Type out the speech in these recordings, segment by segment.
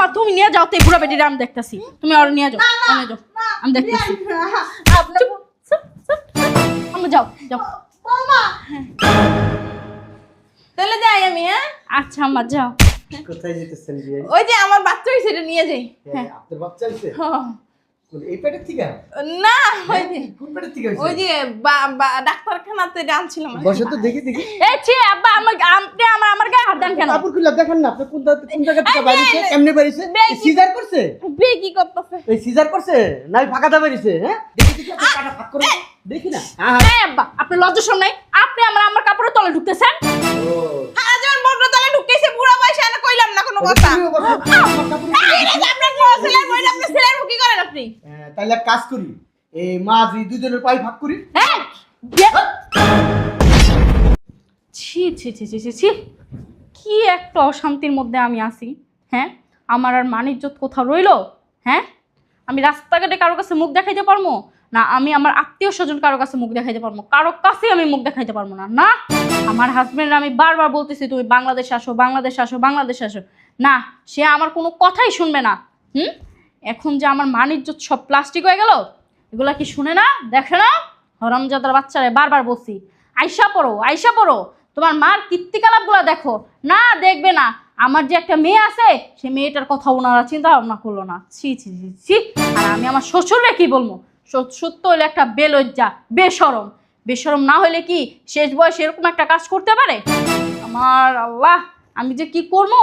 আম্মা তুমি নিয়ে যাও, তো বুড়া বেটিরা আমি দেখতেছি, তুমি আর নিয়ে যাও, নিয়ে যাও, আমি দেখতেছি। আম্মা যাও যাও। তাহলে যাই আমি। হ্যাঁ আচ্ছা আম্মা যাও। কোথায় যেতেছেন বিয়ে? ওই যে আমার বাচ্চা হয়েছে, এটা নিয়ে যাই। আপনার বাচ্চা হইছে? হ্যাঁ। এই পেটের থেকে? না ওই যে কোন পেটের থেকে হইছে? ওই যে ডাক্তারখানাতে আনছিলাম। বসে তো দেখি দেখি। এই ছি আব্বা, আপনি আমার গায়ে হাত দেন কেন? কাপড় খুলে দেখেন না আপনি কোন জায়গা থেকে বাইরেছে? এমনি বাইরেছে? সিজার করছে? বে কি করতেছে? এই সিজার করছে না ফাঁকাটা বাইরেছে? হ্যাঁ দেখি দেখি আপনি কাটা ফাঁক করে দেখি না। এই আব্বা, আপনি লজ্জা শরম নাই? আপনি আমার কাপড়ের তলে ঢুকতেছেন? ও হ্যাঁ যখন বড় তলে ঢুকেছে বুড়া বয়সে না কইলাম না কোনো কথা। এই যে আপনার ছেলের বই আপনি ছেলের কি করেন আপনি? তাইলে এক কাজ করি, এই মা দুইজনের পাই ভাগ করি। হ্যাঁ ছি ছি ছি ছি ছি ছি, কি একটা অশান্তির মধ্যে আমি আছি। হ্যাঁ, আমার আর মান ইজ্জত কোথাও রইলো? হ্যাঁ, আমি রাস্তাঘাটে কারো কাছে মুখ দেখাইতে পারবো না, আমি আমার আত্মীয় স্বজন কারো কাছে মুখ দেখাইতে পারবো, কারো কাছে আমি মুখ দেখাইতে পারবো না। না, আমার হাজবেন্ড আমি বারবার বলতেছি তুমি বাংলাদেশে আসো, বাংলাদেশে আসো, বাংলাদেশে আসো, না, সে আমার কোনো কথাই শুনবে না। এখন যে আমার মান ইজ্জত সব প্লাস্টিক হয়ে গেল, এগুলা কি শুনে না, দেখে না? হরামজাদার বাচ্চারে বারবার বলছি আইসা পড়ো, আইসা পড়ো, তোমার মার কীর্তিকলাপগুলো দেখো, না দেখবে না। আমার যে একটা মেয়ে আছে, সে মেয়েটার কথা ওনারা চিন্তা ভাবনা করলো না। ছি ছি ছি ছি। আর আমি আমার শ্বশুরে কি বলবো? সত্য হইলে একটা বেলজ্জা, বেশরম। বেশরম না হইলে কি শেষ বয়সে এরকম একটা কাজ করতে পারে? আমার আল্লাহ, আমি যে কি করবো,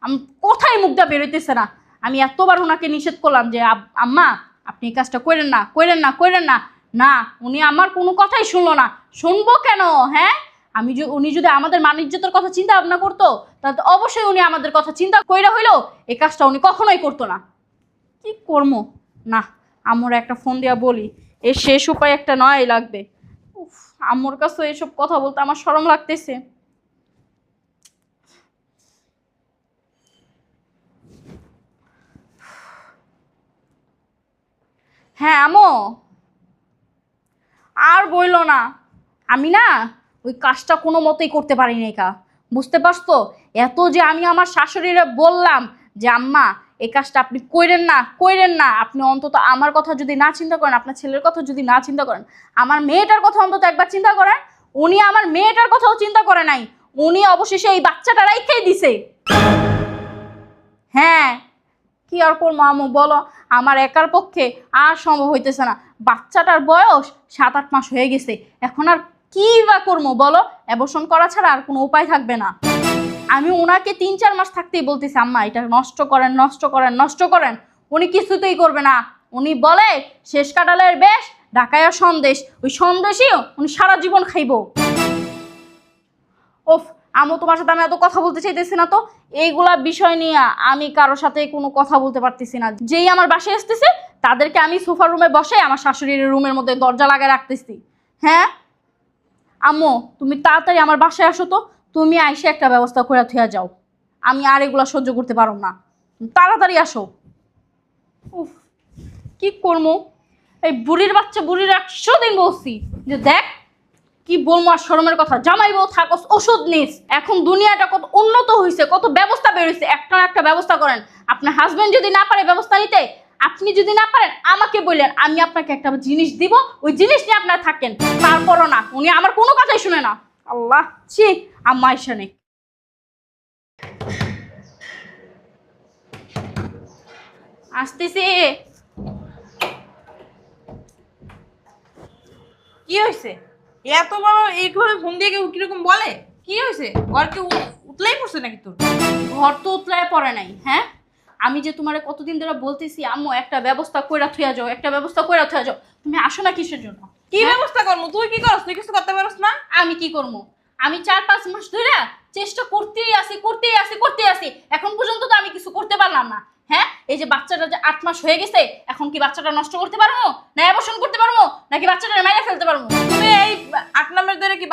আমি কোথায় মুখটা বেরোইতেছে না। আমি এতবার ওনাকে নিষেধ করলাম যে আম্মা আপনি এই কাজটা করেন না, করেন না, করেন না, না, উনি আমার কোনো কথাই শুনলো না। শুনবো কেন? হ্যাঁ, উনি যদি আমাদের মান ইজ্জতের কথা চিন্তা ভাবনা করতো, তাহলে তো অবশ্যই উনি আমাদের কথা চিন্তা কইরা হইলো এই কাজটা উনি কখনোই করতো না। কি করবো? না, আম্মুর একটা ফোন দিয়া বলি, এর শেষ উপায় একটা নয় লাগবে। উফ, আম্মুর কাছে এসব কথা বলতে আমার শরম লাগতেছে। হ্যাঁ আম্মু, আর বইলো না, আমি না ওই কাজটা কোনো মতেই করতে পারিনি। কা বুঝতে পারছো? এত যে আমি আমার শাশুড়িরা বললাম যে আম্মা এই কাজটা আপনি কইরেন না, কইরেন না, আপনি অন্তত আমার কথা যদি না চিন্তা করেন, আপনার ছেলের কথা যদি না চিন্তা করেন, আমার মেয়েটার কথা অন্তত একবার চিন্তা করেন। উনি আমার মেয়েটার কথাও চিন্তা করে নাই, উনি অবশেষে এই বাচ্চাটা রাইখাই দিছে। হ্যাঁ, কি আর করবো আম্মু বলো, আমার একার পক্ষে আর সম্ভব হইতেছে না। বাচ্চাটার বয়স 7-8 মাস হয়ে গেছে, এখন আর কি বা করবো বলো? অ্যাবর্শন করা ছাড়া আর কোনো উপায় থাকবে না। আমি ওনাকে 3-4 মাস থাকতেই বলতেছি আম্মা এটা নষ্ট করেন, নষ্ট করেন, নষ্ট করেন, উনি কিছুতেই করবে না। উনি বলে শেষ কাটালের বেশ ঢাকায় সন্দেশ, ওই সন্দেশই উনি সারা জীবন খাইব। ওফ আম্মু, তোমার সাথে আমি এত কথা বলতে চাইতেছি না তো, এইগুলা বিষয় নিয়ে আমি কারোর সাথে কোনো কথা বলতে পারতেছি না। যেই আমার বাসায় আসতেছে তাদেরকে আমি সোফার রুমে বসে আমার শাশুড়ির রুমের মধ্যে দরজা লাগায় রাখতেছি। হ্যাঁ আম্মু, তুমি তাড়াতাড়ি আমার বাসায় আসো তো, তুমি আইসে একটা ব্যবস্থা করে থুয়া যাও, আমি আর এগুলা সহ্য করতে পারো না, তাড়াতাড়ি আসো। উফ, কি করবো? এই বুড়ির বাচ্চা বুড়ির 100 দিন বলছি যে দেখ কি বলবো আর শরমের কথা, জামাই বউ থাকস ওষুধ নিস। এখন দুনিয়াটা কত উন্নত হয়েছে, কত ব্যবস্থা বেরোইছে, একটা না একটা ব্যবস্থা করেন। আপনার হাজবেন্ড যদি না পারে ব্যবস্থা নিতে, আপনি যদি না পারেন আমাকে বললেন, আমি আপনাকে একটা জিনিস দিব, ওই জিনিস নিয়ে আপনারা থাকেন। তারপরও না, উনি আমার কোনো কথাই শুনে না। আল্লাহ, ছি আম্মা আইসা নেই। আসতেছি। কি হয়েছে? এত বড় এইভাবে ফোন দিয়ে কেউ কিরকম বলে? কি হয়েছে? ঘরকে উতলাই পড়ছে নাকি তোর? ঘর তো উতলায় পড়ে নাই। হ্যাঁ, আমি যে তোমারে কতদিন ধরে বলতেছি আম্মু একটা ব্যবস্থা কইরা থুয়া যাও, একটা ব্যবস্থা কইরা থুয়া যাও, তুমি আসো না কিসের জন্য? কি ব্যবস্থা করবো? তুই কি করছ? তুই কিছু করতে পারছ না? আমি কি করবো? আমি 4-5 মাস ধরে চেষ্টা করতেই আসি, এখন পর্যন্ত তো আমি কিছু করতে পারলাম না। হ্যাঁ, এই যে বাচ্চাটা যে 8 মাস হয়ে গেছে, এখন কি বাচ্চাটা নষ্ট করতে পারবো, না অ্যাবর্শন করতে পারবো, নাকি বাচ্চাটা মেরে ফেলতে পারবো? তুমি এই 8 নম্বর ধরে কি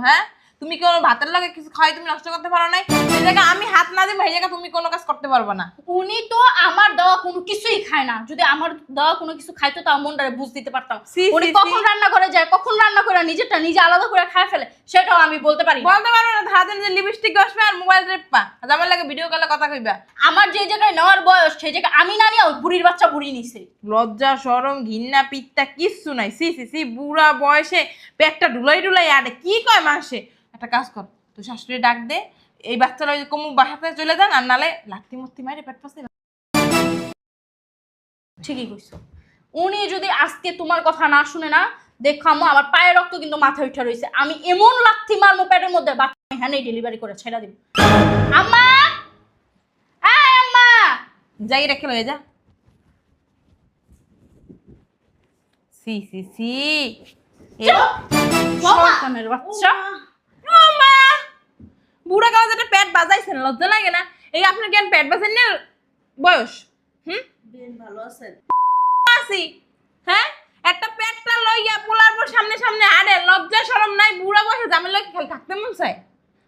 হ্যাঁ তুমি কি কোনো ভাতের লাগে কিছু খাই তুমি নষ্ট করতে পারো নাই? এই জায়গা আমি হাত না দিব, এই জায়গা তুমি কোনো কাজ করতে পারবে না। উনি তো আমার আমার দেওয়া কোনো কিছুই খায় না। যদি আমার দেওয়া কোনো কিছু খাইতো তাও মনটারে বুঝ দিতে পারতাম। সি, উনি সি, কখন সি। রান্না করে যায়, কখন রান্না করে নিজেরটা নিজে আলাদা করে খায় ফেলে, সেটাও আমি বলতে পারি না। বলতে পারবো না, ধারাদিন যে লিপস্টিক ঘষবে আর মোবাইল রেপা, আর আমার লাগে ভিডিও কলে কথা কইবা। আমার যে জায়গায় নেওয়ার বয়স সেই জায়গায় আমি না নিয়ে ওই বুড়ির বাচ্চা বুড়ি নিছে। লজ্জা শরম ঘিন্না পিত্তা কিচ্ছু নাই। সি সি সি, বুড়া বয়সে পেটটা ঢুলাই ঢুলাই আরে কি কয় মাসে। একটা কাজ কর, তুই শাশুড়ি ডাক দে, এই বাচ্চারা ওই কমু বাসাতে চলে যান, আর নালে লাত্তি মত্তি মারে পেট পাশে। ঠিকই কইছো। উনি যদি আজকে তোমার কথা না শুনে না, দেখো আম্মু আমার পায়ের রক্ত কিন্তু মাথায় উঠে রয়েছে। আমি এমন লাথি মারবো পেটের মধ্যে, বাচ্চা আমি হ্যাঁ ডেলিভারি করে ছেড়ে দিব। আম্মা, এই আম্মা, যাই রেখে লয়ে যা। সি সি সি, শয়তানের বাচ্চা। ও মা, বুড়া কাজ একটা পেট বাজাইছেন, লজ্জা লাগে না? এই আপনার কেন পেট বাজাইন না বয়স? ভালো আছেন? আসি হ্যাঁ, একটা পেটটা লইয়া পোলার পর সামনে সামনে হাঁটে, লজ্জা শরম নাই? বুড়া বয়সে জামাই লইয়া খালি থাকতে মন চায়?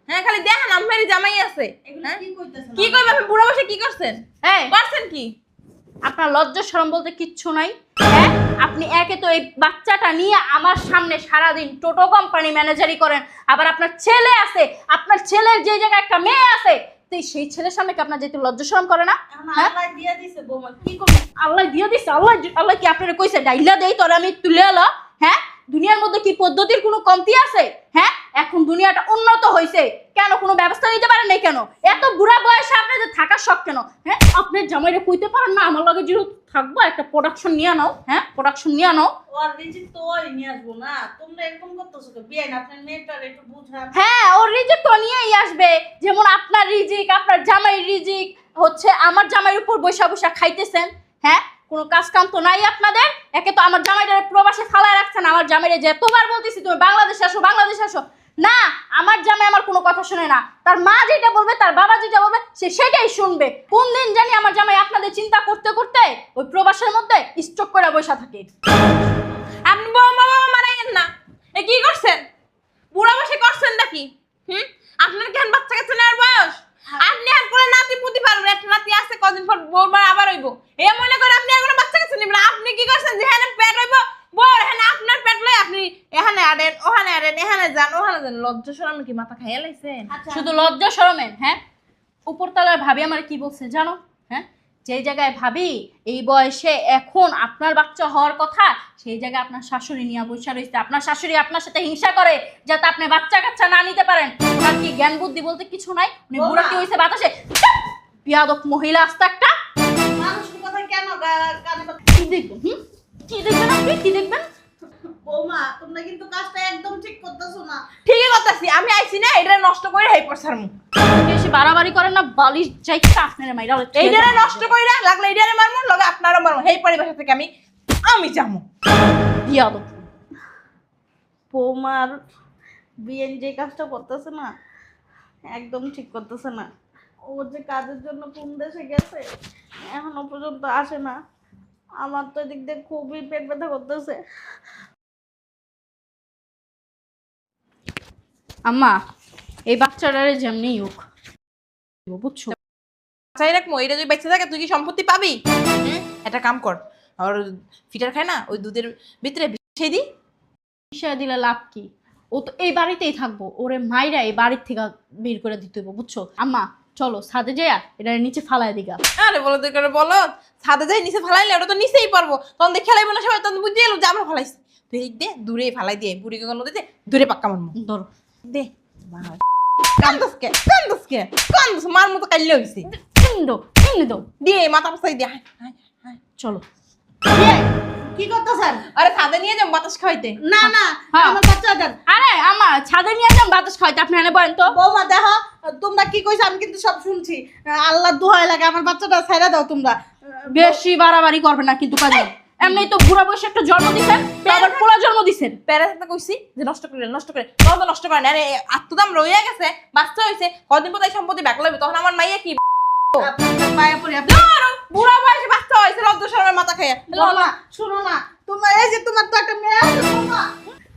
হ্যাঁ, খালি দেখেন আমারই জামাই আছে। হ্যাঁ? কি কইতাছেন? কি কইবা? আপনি বুড়া বয়সে কি করছেন? এই, করছেন কি? আপনার লজ্জা শরম বলতে কিচ্ছু নাই? হ্যাঁ, আপনি একে তো এই বাচ্চাটা নিয়ে আমার সামনে সারাদিন টোটো কোম্পানি ম্যানেজারি করেন, আবার আপনার ছেলে আছে, আপনার ছেলের যে জায়গায় একটা মেয়ে আছে, তো সেই ছেলের সামনে কি আপনার যেতে লজ্জা শরম করে না? হ্যাঁ, আল্লাহ দিয়া দিছে বৌমা, কি করব? আল্লাহ দিয়ে দিছে। আল্লাহ আল্লাহ কি আপনারা কইছে ডাইলা দেই তোরে আমি তুলে এলো? হ্যাঁ, দুনিয়ার মধ্যে কি পদ্ধতির কোনো কমতি আছে? হ্যাঁ, এখন দুনিয়াটা উন্নত হয়েছে, কেন কোনো ব্যবস্থা নিতে পারেন নাই কেন? এত বুড়া বয়সে আপনাদের থাকার শখ কেন? হ্যাঁ, আপনার জামাইরে কইতে পারেন না আমার লগে যেহেতু থাকবো একটা প্রোডাকশন নিয়ে নাও। হ্যাঁ, প্রোডাকশন নিয়ে নাও। ওর রিজিক তো ওই নিয়ে আসবো না, তোমরা এরকম করতেছো তো? বিয়ান আপনার মেয়েটার একটু বুঝান। হ্যাঁ, ওর রিজিক তো নিয়েই আসবে। যেমন আপনার রিজিক, আপনার জামাইয়ের রিজিক হচ্ছে আমার জামাইয়ের উপর বৈশা বৈশা খাইতেছেন। হ্যাঁ, কোনো কাজ কাম তো নাই আপনাদের। একে তো আমার জামাইয়ের প্রবাসে ফালায় রাখছেন। আমার জামাইরে যেতবার বলতেছি তুমি বাংলাদেশে আসো, বাংলাদেশে আসো, না, আমার জামাই আমার কোনো কথা শুনে না। তার মা যেটা বলবে, তার বাবা যেটা বলবে, সে সেটাই শুনবে। কোন দিন জানি আমার জামাই আপনাদের চিন্তা করতে করতে ওই প্রবাসের মধ্যে স্ট্রোক করে বসে থাকে। আপনি বৌমা বাবা মারাইয়েন না। এ কি করছেন? বুড়া বয়সে করছেন নাকি? আপনার কেন বাচ্চা কাচ্চা নেওয়ার বয়স? আপনি আর করে নাতি পুতি পারবেন, একটা নাতি আছে, কদিন পর বৌমার আবার হইব। এ মনে করে আপনি আর কোনো বাচ্চা কাচ্চা নেবেন না। আপনি কি করছেন? যেখানে পেট হইব বড়, এখানে আপনার পেট লই আপনি এখানে আড়েন, ওখানে আড়েন, এখানে যান, ওখানে যান। লজ্জা শরম কি মাথা খাইয়া লাইছেন? শুধু লজ্জা শরমের। হ্যাঁ, উপরতলার ভাবি আমার কি বলছে জানো? হ্যাঁ, যেই জায়গায় ভাবি এই বয়সে এখন আপনার বাচ্চা হওয়ার কথা, সেই জায়গায় আপনার শাশুড়ি নিয়ে বসে রয়েছে। আপনার শাশুড়ি আপনার সাথে হিংসা করে যাতে আপনি বাচ্চা কাচ্চা না নিতে পারেন। ওনার কি জ্ঞান বুদ্ধি বলতে কিছু নাই? উনি বুড়া কি হয়েছে বাতাসে? বিয়াদক মহিলা আসতে একটা। মানুষের কথা কেন কানে কি দেখবেন? কি দেখবেন আপনি? কি দেখবেন? বৌমা, তোমরা কিন্তু কাজটা একদম ঠিক করতেছো না। ঠিকই করতেছি, আমি আইছি না এটা নষ্ট করে হাই পড়ছার মুখ। বেশি বাড়াবাড়ি করেন না, বালিশ যাই আপনার মাইরা এইটারে নষ্ট কইরা লাগলে এইটারে মারমু, লগে আপনারও মারমু। এই পরিবেশ থেকে আমি যামু। বিয়াদক। বৌমার বিয়েন যে কাজটা করতেছে না, একদম ঠিক করতেছে না। ও যে কাজের জন্য কোন দেশে গেছে এখনো পর্যন্ত আসে না। আমার তো এদিক দিয়ে খুবই পেট ব্যথা করতেছে। আম্মা, এই বাচ্চাটারে যেমনি হোক বুঝছো? চাই রাখবো, এটা যদি বেঁচে থাকে তুই কি সম্পত্তি পাবি? একটা কাম কর, আর ফিটার খায় না, ওই দুধের ভিতরে বিষে দি। বিষয় দিলে লাভ কি? ও তো এই বাড়িতেই থাকবো, ওরে মাইরা এই বাড়ির থেকে বের করে দিতে হইব বুঝছো? আম্মা চলো ছাদে যাইয়া এটা নিচে ফালায় দিগা। আরে বলো তুই করে বলো, ছাদে যাই নিচে ফালাইলে ওটা তো নিচেই পারবো, তখন দেখে খেলাইবো না সবাই, তখন বুঝে এলো যে আমরা ফালাইছি। তুই দে দূরে ফালাই দিয়ে, বুড়িকে কোনো দিতে দূরে পাক্কা মারমু। ধরো দে কান্দসকে কান্দসকে কান্দস, মার মতো কাইলে হইছে। এমনি দাও দিয়ে মাথা পাশাই দিয়ে চলো। কি করতেছেন? আরে ছাদে নিয়ে যাম বাতাস খাইতে। না না, হ্যাঁ। আমার বাচ্চা দেন। আরে আমার ছাদে নিয়ে যাম বাতাস খাইতে, আপনি এনে বলেন তো। বৌমা দেখো, তোমরা কি কইছো আমি কিন্তু সব শুনছি। আল্লাহ দোহাই লাগে, আমার বাচ্চাটা ছেড়ে দাও তোমরা। বেশি বাড়াবাড়ি করবে না কিন্তু কাজে। এমনি তো বুড়া বয়সে একটা জন্ম দিছেন, তো আবার পোলা জন্ম দিছেন। প্যারাতে কইছি যে নষ্ট করে তখন তো নষ্ট করে না। আরে আত্মদাম রইয়া গেছে, বাচ্চা হইছে, কদিন পর এই সম্পত্তি ব্যাক লাগবে, তখন আমার মাইয়া কি আপনাদের পায়ে পড়ি আপনি। বুড়া বয়সে বাচ্চা হইছে, লজ্জা শরমের মাথা খাইয়া। বৌমা শুনো না, তোমার এই যে তোমার তো একটা মেয়ে আছে বৌমা।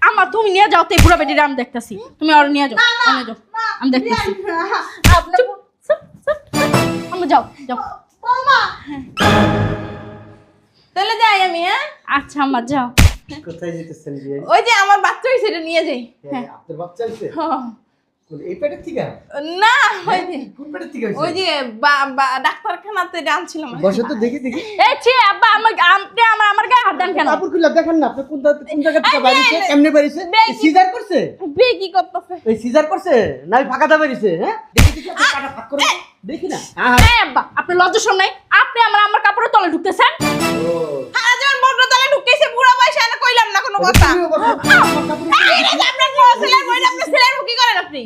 আমার তুমি নিয়ে যাও তো এই বুড়া বেটিটা, আমি দেখতেছি। তুমি আর নিয়ে যাও, নিয়ে যাও, আমি দেখতেছি। আপনি আমি যাও যাও। বৌমা তাহলে যাই আমি, হ্যাঁ? আচ্ছা আম্মা যাও। কোথায় যেতেছেন বিয়ে? ওই যে আমার বাচ্চা হয়েছে, এটা নিয়ে যাই। আপনার বাচ্চা হইছে? হ্যাঁ। কোন এই পেটের থেকে? না, ওই যে কোন পেটের থেকে হইছে? ওই যে ডাক্তারখানাতে আনছিলাম। বসে তো দেখি দেখি। এই ছি আব্বা, আপনি আমার গায়ে হাত দেন কেন? কাপড় খুলে দেখেন না আপনি কোন জায়গা থেকে এই বাইরেছে, যে, কেমনে বাইরেছে? বেগি- সিজার করছে? বে কি করতেছে? এই সিজার করছে না ফাঁকাতে বাইরেছে? হ্যাঁ দেখি দেখি আপনি কাটা ফাঁক করে দেখি না। হ্যাঁ এই আব্বা, আপনি লজ্জা শরম নাই? আপনি আমার কাপড়ের তলে ঢুকতেছেন? ও হ্যাঁ, যখন বড় তলে ঢুকেছে বুড়া বয়সে, না কইলাম না কোনো কথা। তুমিও বসো। আমার কাপড় এই যে আপনার বড় ছেলের বই, আপনার ছেলের কি করেন আপনি?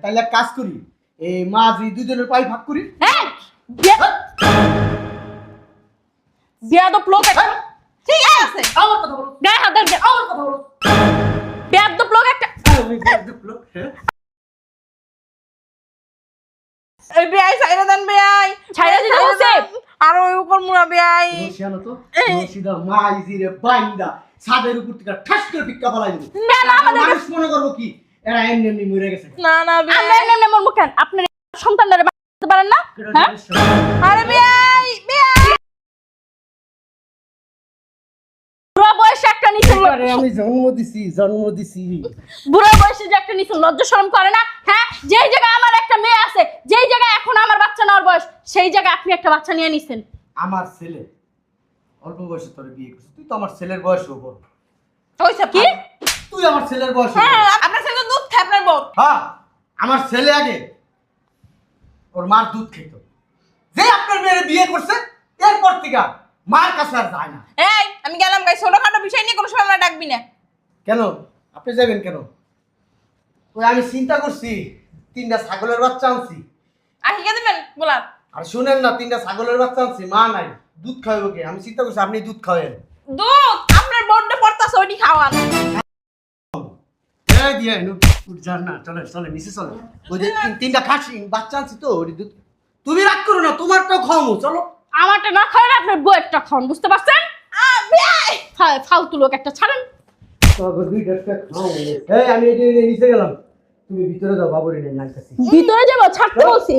তাহলে এক কাজ করি, এই মা দুজনের পাই ভাগ করি। এই বেয়াদব লোক একটা, ঠিক আছে। আমার কথা বলো, গায়ে হাত দেন কেন? আমার কথা বলো। বেয়াদব লোক একটা। আমি দেখলো, হ্যাঁ? এই বেয়াই ছাইরা দেন, বেয়াই ছাইরা দিতে বলছে? আর ওই উপর মুড়া বেয়াই। রসিয়ানো তো, রসিদা মা ইজিরে বাইন্দা ছাদের উপর থেকে ঠাস করে পিক্কা ফালাই দিল। কেন আমাদের মানুষ মনে করবো কি এরা এমনি এমনি মরে গেছে। না না আমরা বেয়াই, এমনি মরবো কেন? আপনার সন্তানরা বাঁচাতে পারেন না? হ্যাঁ? আরে বেয়াই, বেয়াই। বুড়া বয়সে একটা নিচে আরে আমি জন্ম দিছি। বুড়া বয়সে যে একটা নিচে লজ্জা শরম করে না? হ্যাঁ, যেই জায়গায় আমার একটা মেয়ে আছে, যেই জায়গায় এখন আমার বাচ্চা নেওয়ার বয়স, সেই জায়গায় আপনি একটা বাচ্চা নিয়ে নিছেন। আমার ছেলে অল্প বয়সে তোর বিয়ে করছিস, তুই তো আমার ছেলের বয়সও বড়। হইছে কি? তুই আমার ছেলের বয়স। হ্যাঁ, আপনার ছেলে তো দুধ খায়, আপনার বউ। হ্যাঁ, আমার ছেলে আগে ওর মার দুধ খেত, যে আপনার মেয়ের বিয়ে করছে এরপর থেকে মার কাছে আর যায় না। এই, আমি গেলাম গাই, ছোটখাটো বিষয় নিয়ে কোনো সময় আমরা ডাকবি না। কেন আপনি যাবেন কেন? ওই আমি চিন্তা করছি, 3টা ছাগলের বাচ্চা আনছি। আহি কে দেবেন বলার? আর শুনেন না, 3টা ছাগলের বাচ্চা আনছি, মা নাই, দুধ খাওয়াবো কে? আমি চিন্তা করছি আপনি দুধ খাওয়াবেন। দুধ আপনার বড্ড পড়তাছে, ওইটি খাওয়ান। এই দিয়ে যান না, চলে নিচে চলে। ওই যে 3টা খাসি বাচ্চা আনছি তো, ওই দুধ তুমি রাগ করো না, তোমারটাও খাওয়াবো, চলো। আমারটা না খাওয়ান, আপনার বউয়েরটা খাওয়ান, বুঝতে পারছেন? বেয়াই, ফালতু লোক একটা, ছাড়েন। এই আমি নিচে গেলাম, তুমি ভিতরে যাও, বাবুরি নেই নাইতাছি। ভিতরে যাবো, ছাড়তে বলছি।